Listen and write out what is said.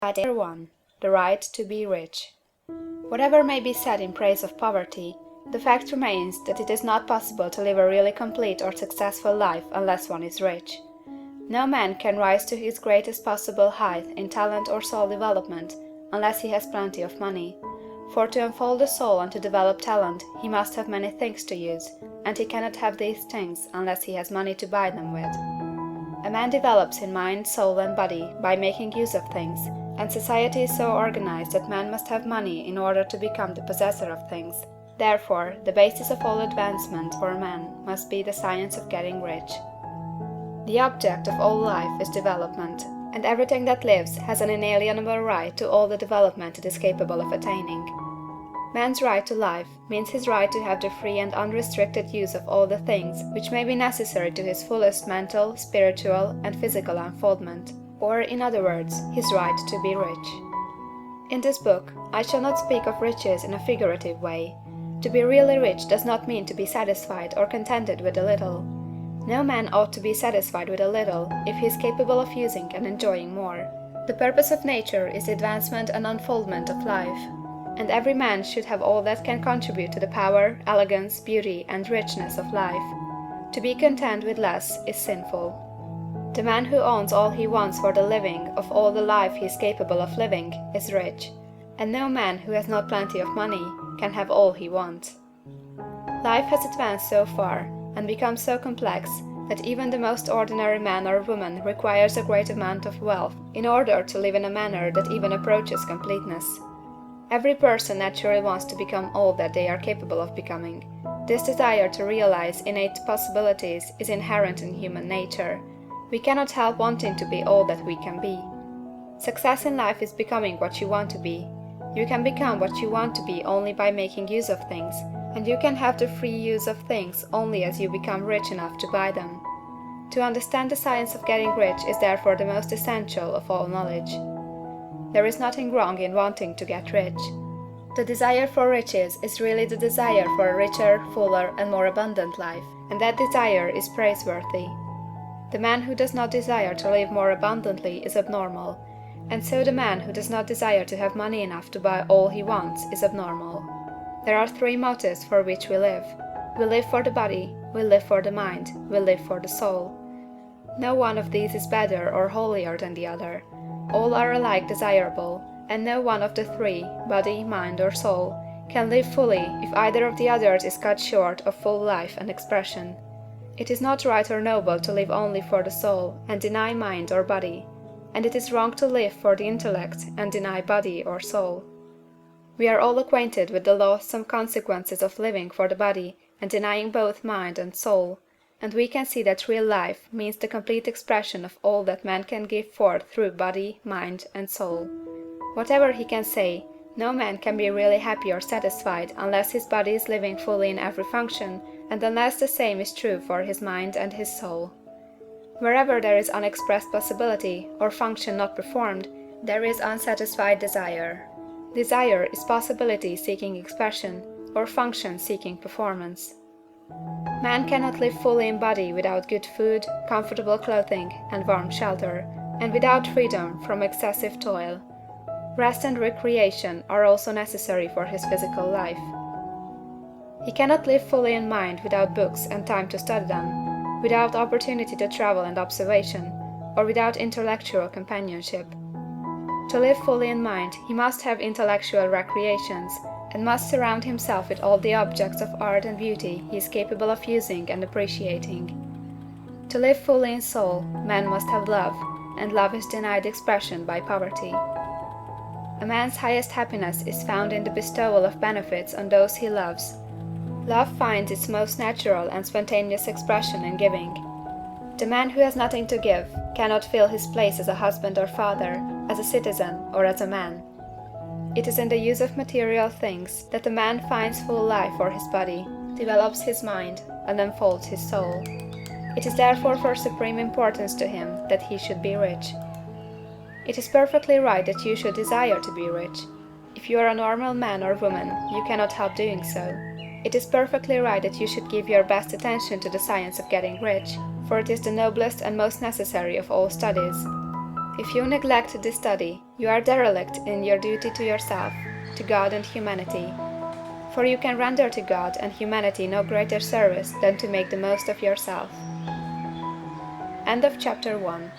Chapter 1. The Right to be Rich. Whatever may be said in praise of poverty, the fact remains that it is not possible to live a really complete or successful life unless one is rich. No man can rise to his greatest possible height in talent or soul development unless he has plenty of money, for to unfold the soul and to develop talent he must have many things to use, and he cannot have these things unless he has money to buy them with. A man develops in mind, soul, and body by making use of things, and society is so organized that man must have money in order to become the possessor of things. Therefore, the basis of all advancement for man must be the science of getting rich. The object of all life is development, and everything that lives has an inalienable right to all the development it is capable of attaining. Man's right to life means his right to have the free and unrestricted use of all the things which may be necessary to his fullest mental, spiritual, and physical unfoldment, or, in other words, his right to be rich. In this book, I shall not speak of riches in a figurative way. To be really rich does not mean to be satisfied or contented with a little. No man ought to be satisfied with a little if he is capable of using and enjoying more. The purpose of nature is the advancement and unfoldment of life, and every man should have all that can contribute to the power, elegance, beauty, and richness of life. To be content with less is sinful. The man who owns all he wants for the living of all the life he is capable of living is rich, and no man who has not plenty of money can have all he wants. Life has advanced so far, and become so complex, that even the most ordinary man or woman requires a great amount of wealth in order to live in a manner that even approaches completeness. Every person naturally wants to become all that they are capable of becoming. This desire to realize innate possibilities is inherent in human nature. We cannot help wanting to be all that we can be. Success in life is becoming what you want to be. You can become what you want to be only by making use of things, and you can have the free use of things only as you become rich enough to buy them. To understand the science of getting rich is therefore the most essential of all knowledge. There is nothing wrong in wanting to get rich. The desire for riches is really the desire for a richer, fuller, and more abundant life, and that desire is praiseworthy. The man who does not desire to live more abundantly is abnormal, and so the man who does not desire to have money enough to buy all he wants is abnormal. There are three motives for which we live. We live for the body, we live for the mind, we live for the soul. No one of these is better or holier than the other. All are alike desirable, and no one of the three, body, mind, or soul, can live fully if either of the others is cut short of full life and expression. It is not right or noble to live only for the soul and deny mind or body, and it is wrong to live for the intellect and deny body or soul. We are all acquainted with the loathsome consequences of living for the body and denying both mind and soul, and we can see that real life means the complete expression of all that man can give forth through body, mind, and soul. Whatever he can say, no man can be really happy or satisfied unless his body is living fully in every function, and unless the same is true for his mind and his soul. Wherever there is unexpressed possibility, or function not performed, there is unsatisfied desire. Desire is possibility seeking expression, or function seeking performance. Man cannot live fully in body without good food, comfortable clothing, and warm shelter, and without freedom from excessive toil. Rest and recreation are also necessary for his physical life. He cannot live fully in mind without books and time to study them, without opportunity to travel and observation, or without intellectual companionship. To live fully in mind, he must have intellectual recreations, and must surround himself with all the objects of art and beauty he is capable of using and appreciating. To live fully in soul, man must have love, and love is denied expression by poverty. A man's highest happiness is found in the bestowal of benefits on those he loves. Love finds its most natural and spontaneous expression in giving. The man who has nothing to give cannot fill his place as a husband or father, as a citizen, or as a man. It is in the use of material things that a man finds full life for his body, develops his mind, and unfolds his soul. It is therefore for supreme importance to him that he should be rich. It is perfectly right that you should desire to be rich. If you are a normal man or woman, you cannot help doing so. It is perfectly right that you should give your best attention to the science of getting rich, for it is the noblest and most necessary of all studies. If you neglect this study, you are derelict in your duty to yourself, to God and humanity. For you can render to God and humanity no greater service than to make the most of yourself. End of Chapter 1.